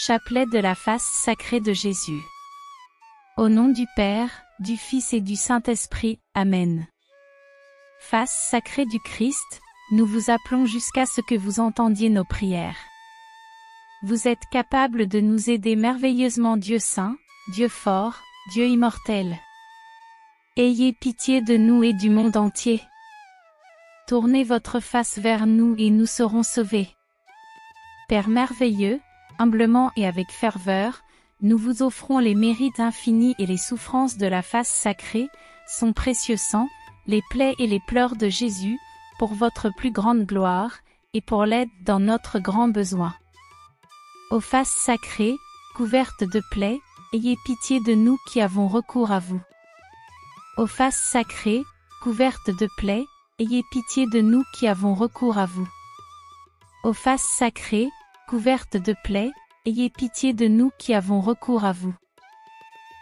Chapelet de la face sacrée de Jésus. Au nom du Père, du Fils et du Saint-Esprit, Amen. Face sacrée du Christ, nous vous appelons jusqu'à ce que vous entendiez nos prières. Vous êtes capable de nous aider merveilleusement, Dieu saint, Dieu fort, Dieu immortel. Ayez pitié de nous et du monde entier. Tournez votre face vers nous et nous serons sauvés. Père merveilleux, humblement et avec ferveur, nous vous offrons les mérites infinis et les souffrances de la face sacrée, son précieux sang, les plaies et les pleurs de Jésus, pour votre plus grande gloire, et pour l'aide dans notre grand besoin. Ô face sacrée, couverte de plaies, ayez pitié de nous qui avons recours à vous. Ô face sacrée, couverte de plaies, ayez pitié de nous qui avons recours à vous. Ô face sacrée, couverte de plaies, ayez pitié de nous qui avons recours à vous.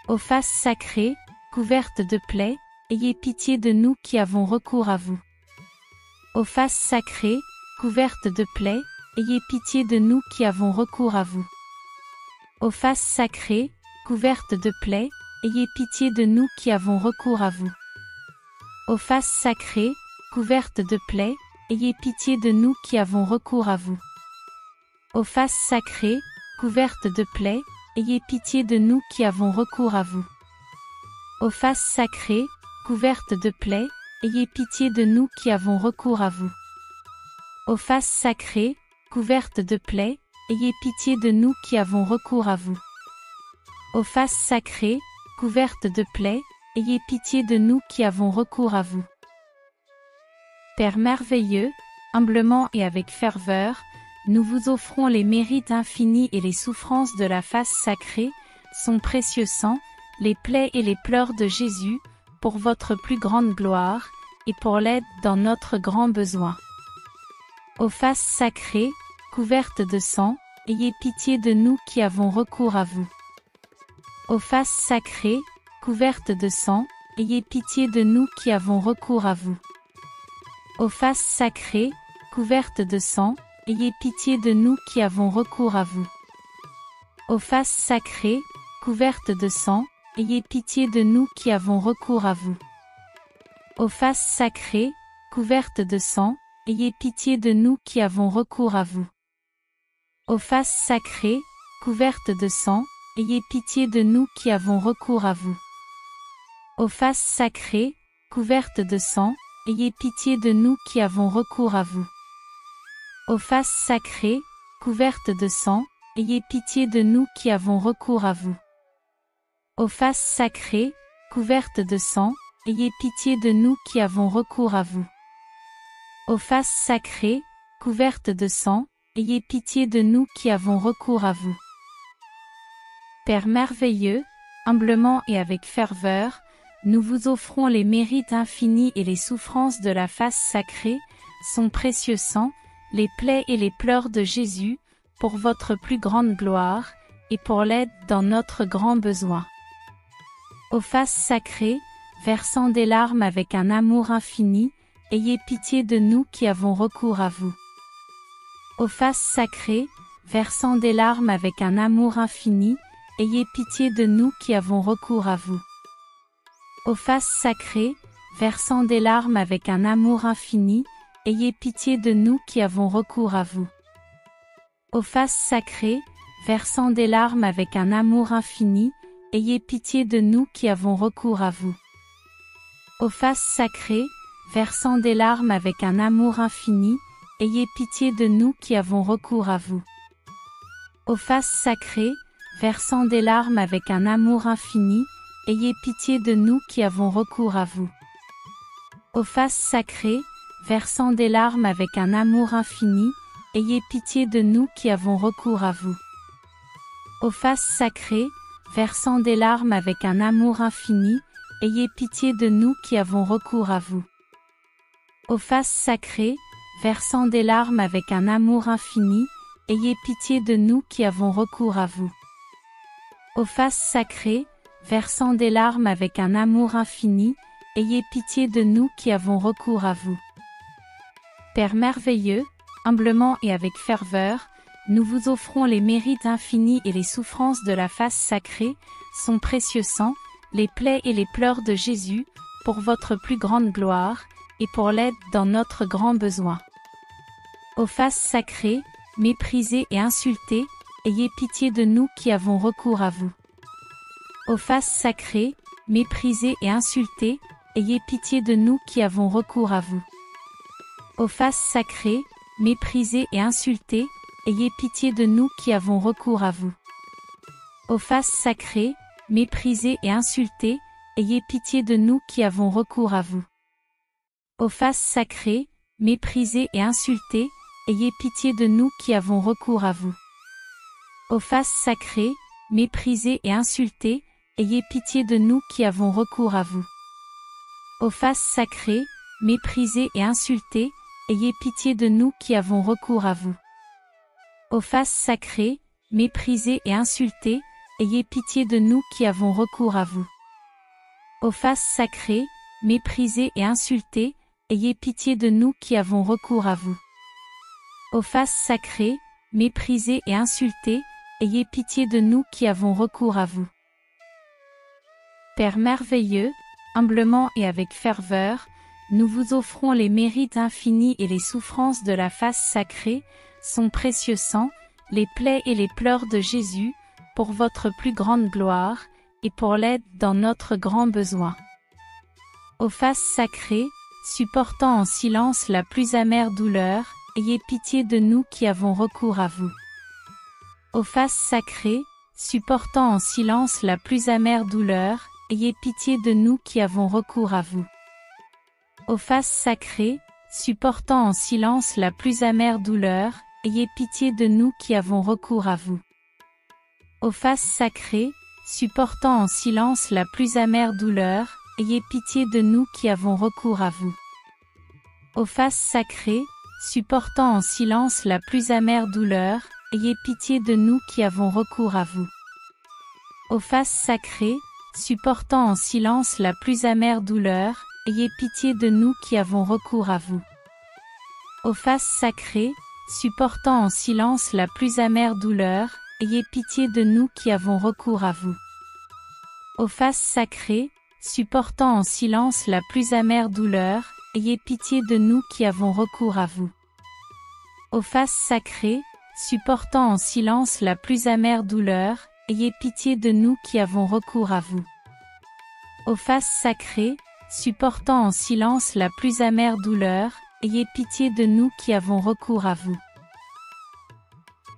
Ô face sacrée, couverte de plaies, ayez pitié de nous qui avons recours à vous. Ô face sacrée, couverte de plaies, ayez pitié de nous qui avons recours à vous. Ô face sacrée, couverte de plaies, ayez pitié de nous qui avons recours à vous. Ô face sacrée, couverte de plaies, ayez pitié de nous qui avons recours à vous. Ô face sacrée, couverte de plaies, ayez pitié de nous qui avons recours à vous. Ô face sacrée, couverte de plaies, ayez pitié de nous qui avons recours à vous. Ô face sacrée, couverte de plaies, ayez pitié de nous qui avons recours à vous. Ô face sacrée, couverte de plaies, ayez pitié de nous qui avons recours à vous. Père merveilleux, humblement et avec ferveur, nous vous offrons les mérites infinis et les souffrances de la face sacrée, son précieux sang, les plaies et les pleurs de Jésus, pour votre plus grande gloire, et pour l'aide dans notre grand besoin. Ô face sacrée, couverte de sang, ayez pitié de nous qui avons recours à vous. Ô face sacrée, couverte de sang, ayez pitié de nous qui avons recours à vous. Ô face sacrée, couverte de sang, ayez pitié de nous qui avons recours à vous. Ô face sacrée, couverte de sang, ayez pitié de nous qui avons recours à vous. Ô face sacrée, couverte de sang, ayez pitié de nous qui avons recours à vous. Ô face sacrée, couverte de sang, ayez pitié de nous qui avons recours à vous. Ô face sacrée, couverte de sang, ayez pitié de nous qui avons recours à vous. Ô face sacrée, couverte de sang, ayez pitié de nous qui avons recours à vous. Ô face sacrée, couverte de sang, ayez pitié de nous qui avons recours à vous. Ô face sacrée, couverte de sang, ayez pitié de nous qui avons recours à vous. Père merveilleux, humblement et avec ferveur, nous vous offrons les mérites infinis et les souffrances de la face sacrée, son précieux sang, les plaies et les pleurs de Jésus, pour votre plus grande gloire, et pour l'aide dans notre grand besoin. Ô face sacrée, versant des larmes avec un amour infini, ayez pitié de nous qui avons recours à vous. Ô face sacrée, versant des larmes avec un amour infini, ayez pitié de nous qui avons recours à vous. Ô face sacrée, versant des larmes avec un amour infini, ayez pitié de nous qui avons recours à vous. Ô face sacrée, versant des larmes avec un amour infini, ayez pitié de nous qui avons recours à vous. Ô face sacrée, versant des larmes avec un amour infini, ayez pitié de nous qui avons recours à vous. Ô face sacrée, versant des larmes avec un amour infini, ayez pitié de nous qui avons recours à vous. Ô face sacrée, versant des larmes avec un amour infini, ayez pitié de nous qui avons recours à vous. Ô face sacrée, versant des larmes avec un amour infini, ayez pitié de nous qui avons recours à vous. Ô face sacrée, versant des larmes avec un amour infini, ayez pitié de nous qui avons recours à vous. Ô face sacrée, versant des larmes avec un amour infini, ayez pitié de nous qui avons recours à vous. Père merveilleux, humblement et avec ferveur, nous vous offrons les mérites infinis et les souffrances de la face sacrée, son précieux sang, les plaies et les pleurs de Jésus, pour votre plus grande gloire, et pour l'aide dans notre grand besoin. Ô face sacrée, méprisée et insultée, ayez pitié de nous qui avons recours à vous. Ô face sacrée, méprisée et insultée, ayez pitié de nous qui avons recours à vous. Ô face sacrée, méprisée et insultée, ayez pitié de nous qui avons recours à vous. Ô face sacrée, méprisée et insultée, ayez pitié de nous qui avons recours à vous. Ô face sacrée, méprisée et insultée, ayez pitié de nous qui avons recours à vous. Ô face sacrée, méprisée et insultée, ayez pitié de nous qui avons recours à vous. Ô face sacrée, méprisée et insultée, ayez pitié de nous qui avons recours à vous. Ô face sacrée, méprisée et insultée, ayez pitié de nous qui avons recours à vous. Ô face sacrée, méprisée et insultée, ayez pitié de nous qui avons recours à vous. Ô face sacrée, méprisée et insultée, ayez pitié de nous qui avons recours à vous. Père merveilleux, humblement et avec ferveur, nous vous offrons les mérites infinis et les souffrances de la face sacrée, son précieux sang, les plaies et les pleurs de Jésus, pour votre plus grande gloire, et pour l'aide dans notre grand besoin. Ô face sacrée, supportant en silence la plus amère douleur, ayez pitié de nous qui avons recours à vous. Ô face sacrée, supportant en silence la plus amère douleur, ayez pitié de nous qui avons recours à vous. Ô face sacrée, supportant en silence la plus amère douleur, ayez pitié de nous qui avons recours à vous. Ô face sacrée, supportant en silence la plus amère douleur, ayez pitié de nous qui avons recours à vous. Ô face sacrée, supportant en silence la plus amère douleur, ayez pitié de nous qui avons recours à vous. Ô face sacrée, supportant en silence la plus amère douleur, ayez pitié de nous qui avons recours à vous. Ô face sacrée, supportant en silence la plus amère douleur, ayez pitié de nous qui avons recours à vous. Ô face sacrée, supportant en silence la plus amère douleur, ayez pitié de nous qui avons recours à vous. Ô face sacrée, supportant en silence la plus amère douleur, ayez pitié de nous qui avons recours à vous. Ô face sacrée, supportant en silence la plus amère douleur, ayez pitié de nous qui avons recours à vous.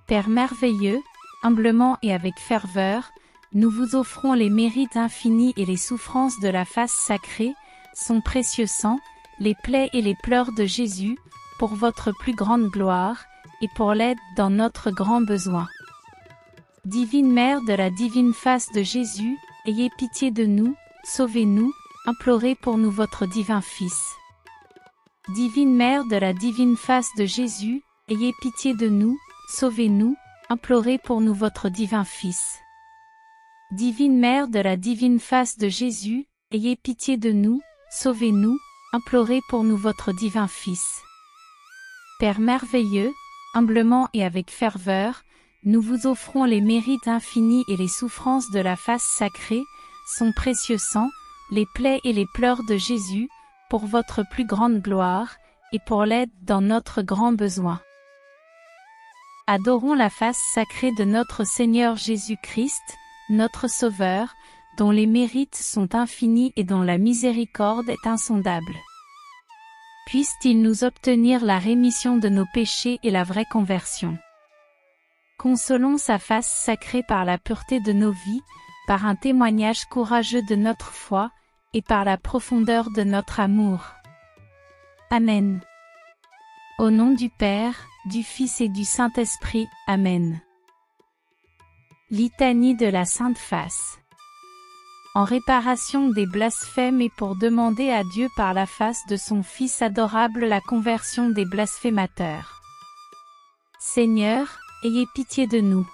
Père merveilleux, humblement et avec ferveur, nous vous offrons les mérites infinis et les souffrances de la face sacrée, son précieux sang, les plaies et les pleurs de Jésus, pour votre plus grande gloire, et pour l'aide dans notre grand besoin. Divine Mère de la divine face de Jésus, ayez pitié de nous, sauvez-nous, implorez pour nous votre divin Fils. Divine Mère de la divine face de Jésus, ayez pitié de nous, sauvez-nous, implorez pour nous votre divin Fils. Divine Mère de la divine face de Jésus, ayez pitié de nous, sauvez-nous, implorez pour nous votre divin Fils. Père merveilleux, humblement et avec ferveur, nous vous offrons les mérites infinis et les souffrances de la face sacrée, son précieux sang, les plaies et les pleurs de Jésus, pour votre plus grande gloire, et pour l'aide dans notre grand besoin. Adorons la face sacrée de notre Seigneur Jésus-Christ, notre Sauveur, dont les mérites sont infinis et dont la miséricorde est insondable. Puisse-t-il nous obtenir la rémission de nos péchés et la vraie conversion. Consolons sa face sacrée par la pureté de nos vies, par un témoignage courageux de notre foi, et par la profondeur de notre amour. Amen. Au nom du Père, du Fils et du Saint-Esprit. Amen. Litanie de la Sainte Face. En réparation des blasphèmes et pour demander à Dieu par la face de son Fils adorable la conversion des blasphémateurs. Seigneur, ayez pitié de nous.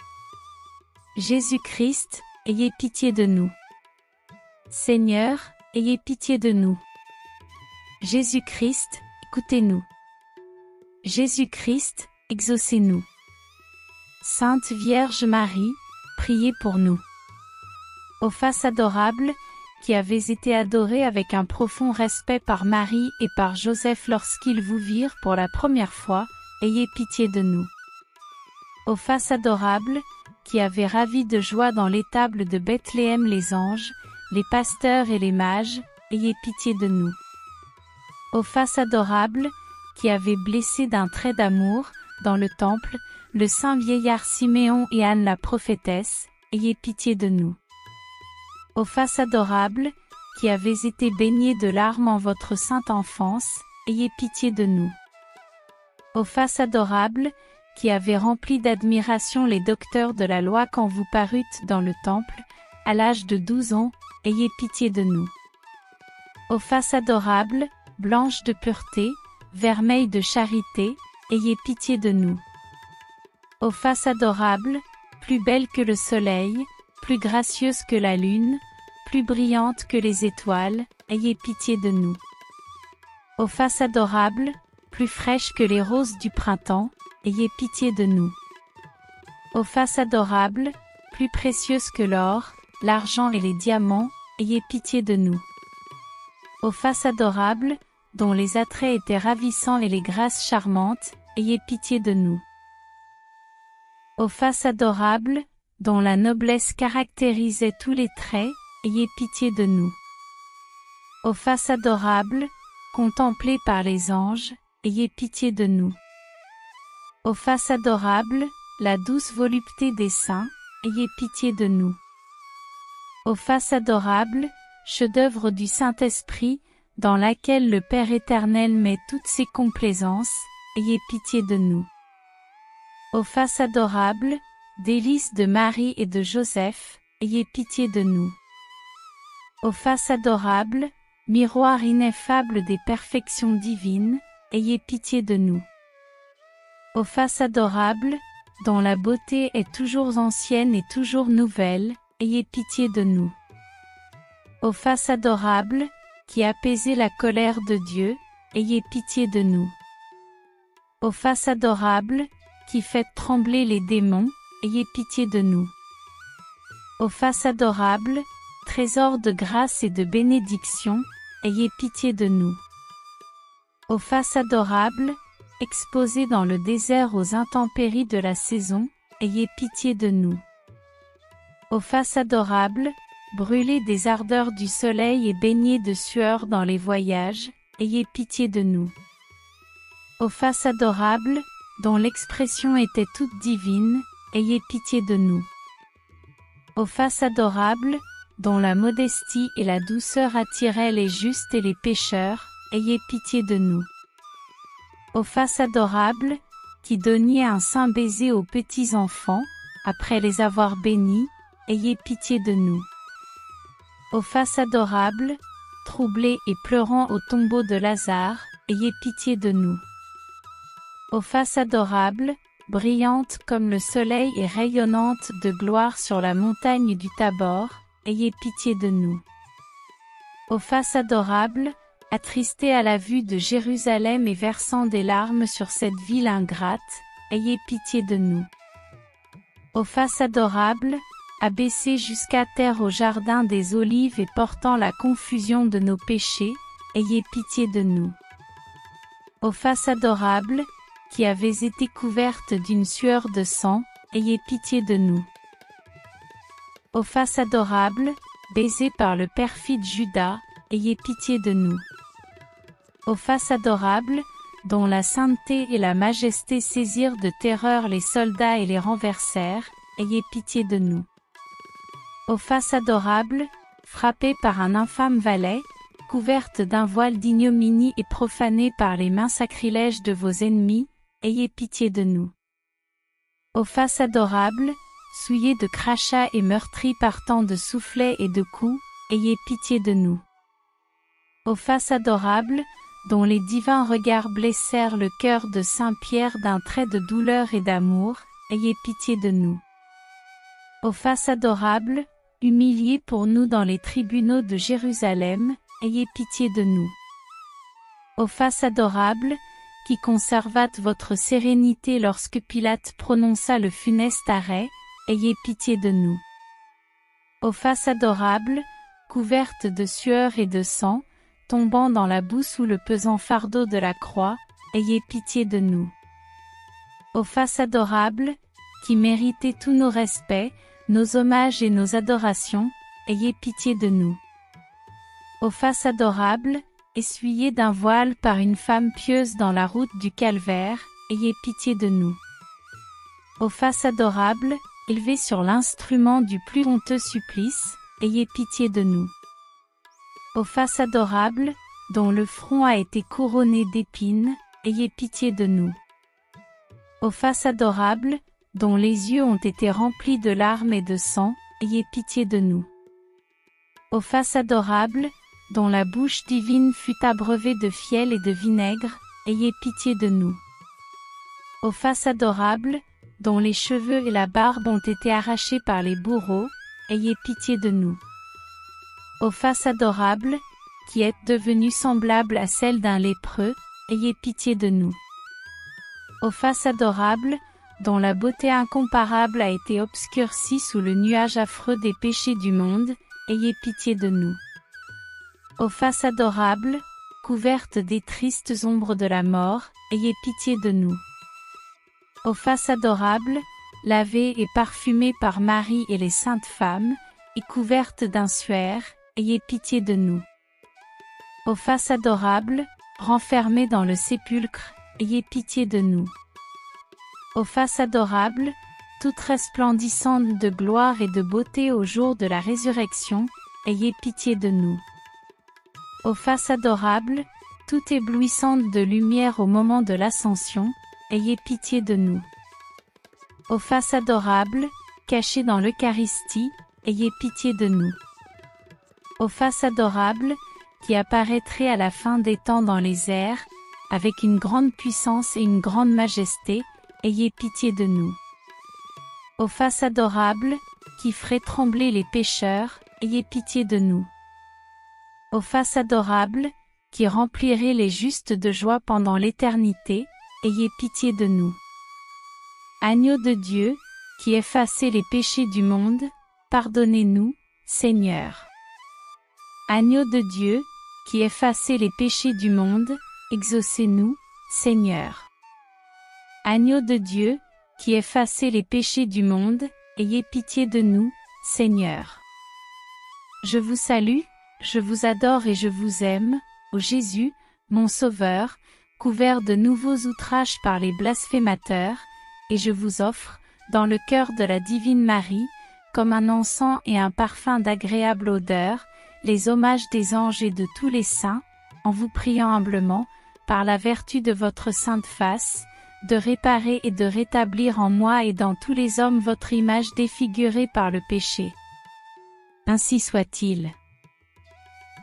Jésus-Christ, ayez pitié de nous. Seigneur, ayez pitié de nous. Jésus-Christ, écoutez-nous. Jésus-Christ, exaucez-nous. Sainte Vierge Marie, priez pour nous. Ô face adorable, qui avez été adorée avec un profond respect par Marie et par Joseph lorsqu'ils vous virent pour la première fois, ayez pitié de nous. Ô face adorable, qui avez ravi de joie dans l'étable de Bethléem les anges, les pasteurs et les mages, ayez pitié de nous. Ô face adorable, qui avez blessé d'un trait d'amour, dans le temple, le saint vieillard Siméon et Anne la prophétesse, ayez pitié de nous. Ô face adorable, qui avez été baignés de larmes en votre sainte enfance, ayez pitié de nous. Ô face adorable, qui avez rempli d'admiration les docteurs de la loi quand vous parûtes dans le temple, à l'âge de 12 ans, ayez pitié de nous. Ô face adorable, blanche de pureté, vermeille de charité, ayez pitié de nous. Ô face adorable, plus belle que le soleil, plus gracieuse que la lune, plus brillante que les étoiles, ayez pitié de nous. Ô face adorable, plus fraîche que les roses du printemps, ayez pitié de nous. Ô face adorable, plus précieuse que l'or, l'argent et les diamants, ayez pitié de nous. Ô face adorable, dont les attraits étaient ravissants et les grâces charmantes, ayez pitié de nous. Ô face adorable, dont la noblesse caractérisait tous les traits, ayez pitié de nous. Ô face adorable, contemplée par les anges, ayez pitié de nous. Ô face adorable, la douce volupté des saints, ayez pitié de nous. Ô face adorable, chef-d'œuvre du Saint-Esprit, dans laquelle le Père éternel met toutes ses complaisances, ayez pitié de nous. Ô face adorable, délice de Marie et de Joseph, ayez pitié de nous. Ô face adorable, miroir ineffable des perfections divines, ayez pitié de nous. Ô face adorable, dont la beauté est toujours ancienne et toujours nouvelle, ayez pitié de nous. Ô face adorable, qui apaisez la colère de Dieu, ayez pitié de nous. Ô face adorable, qui faites trembler les démons, ayez pitié de nous. Ô face adorable, trésor de grâce et de bénédiction, ayez pitié de nous. Ô face adorable, exposé dans le désert aux intempéries de la saison, ayez pitié de nous. Ô face adorable, brûlé des ardeurs du soleil et baigné de sueur dans les voyages, ayez pitié de nous. Ô face adorable, dont l'expression était toute divine, ayez pitié de nous. Ô face adorable, dont la modestie et la douceur attiraient les justes et les pécheurs, ayez pitié de nous. Ô face adorable, qui donniez un saint baiser aux petits enfants, après les avoir bénis, ayez pitié de nous. Ô face adorable, troublé et pleurant au tombeau de Lazare, ayez pitié de nous. Ô face adorable, brillante comme le soleil et rayonnante de gloire sur la montagne du Tabor, ayez pitié de nous. Ô face adorable, attristé à la vue de Jérusalem et versant des larmes sur cette ville ingrate, ayez pitié de nous. Ô face adorable, abaissé jusqu'à terre au jardin des Olives et portant la confusion de nos péchés, ayez pitié de nous. Ô face adorable, qui avez été couverte d'une sueur de sang, ayez pitié de nous. Ô face adorable, baisée par le perfide Judas, ayez pitié de nous. Ô face adorable, dont la sainteté et la majesté saisirent de terreur les soldats et les renversèrent, ayez pitié de nous. Ô face adorable, frappée par un infâme valet, couverte d'un voile d'ignominie et profanée par les mains sacrilèges de vos ennemis, ayez pitié de nous. Ô face adorable, souillée de crachats et meurtrie par tant de soufflets et de coups, ayez pitié de nous. Ô face adorable, dont les divins regards blessèrent le cœur de saint Pierre d'un trait de douleur et d'amour, ayez pitié de nous. Ô face adorable, humiliée pour nous dans les tribunaux de Jérusalem, ayez pitié de nous. Ô face adorable, qui conservâtes votre sérénité lorsque Pilate prononça le funeste arrêt, ayez pitié de nous. Ô face adorable, couverte de sueur et de sang, tombant dans la boue sous le pesant fardeau de la croix, ayez pitié de nous. Ô face adorable, qui méritez tous nos respects, nos hommages et nos adorations, ayez pitié de nous. Ô face adorable, essuyée d'un voile par une femme pieuse dans la route du calvaire, ayez pitié de nous. Ô face adorable, élevée sur l'instrument du plus honteux supplice, ayez pitié de nous. Ô face adorable, dont le front a été couronné d'épines, ayez pitié de nous. Ô face adorable, dont les yeux ont été remplis de larmes et de sang, ayez pitié de nous. Ô face adorable, dont la bouche divine fut abreuvée de fiel et de vinaigre, ayez pitié de nous. Ô face adorable, dont les cheveux et la barbe ont été arrachés par les bourreaux, ayez pitié de nous. Ô face adorable, qui êtes devenue semblable à celle d'un lépreux, ayez pitié de nous. Ô face adorable, dont la beauté incomparable a été obscurcie sous le nuage affreux des péchés du monde, ayez pitié de nous. Ô face adorable, couverte des tristes ombres de la mort, ayez pitié de nous. Ô face adorable, lavée et parfumée par Marie et les saintes femmes, et couverte d'un suaire, ayez pitié de nous. Ô face adorable, renfermée dans le sépulcre, ayez pitié de nous. Ô face adorable, toute resplendissante de gloire et de beauté au jour de la résurrection, ayez pitié de nous. Ô face adorable, toute éblouissante de lumière au moment de l'ascension, ayez pitié de nous. Ô face adorable, cachée dans l'Eucharistie, ayez pitié de nous. Ô face adorable, qui apparaîtrait à la fin des temps dans les airs, avec une grande puissance et une grande majesté, ayez pitié de nous. Ô face adorable, qui ferait trembler les pécheurs, ayez pitié de nous. Ô face adorable, qui remplirait les justes de joie pendant l'éternité, ayez pitié de nous. Agneau de Dieu, qui effacez les péchés du monde, pardonnez-nous, Seigneur. Agneau de Dieu, qui effacez les péchés du monde, exaucez-nous, Seigneur. Agneau de Dieu, qui effacez les péchés du monde, ayez pitié de nous, Seigneur. Je vous salue, je vous adore et je vous aime, ô Jésus, mon Sauveur, couvert de nouveaux outrages par les blasphémateurs, et je vous offre, dans le cœur de la divine Marie, comme un encens et un parfum d'agréable odeur, les hommages des anges et de tous les saints, en vous priant humblement, par la vertu de votre sainte face, de réparer et de rétablir en moi et dans tous les hommes votre image défigurée par le péché. Ainsi soit-il.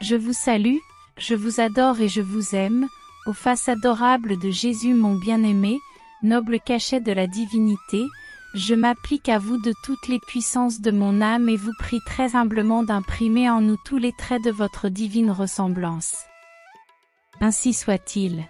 Je vous salue, je vous adore et je vous aime, ô face adorable de Jésus mon bien-aimé, noble cachet de la divinité, je m'applique à vous de toutes les puissances de mon âme et vous prie très humblement d'imprimer en nous tous les traits de votre divine ressemblance. Ainsi soit-il.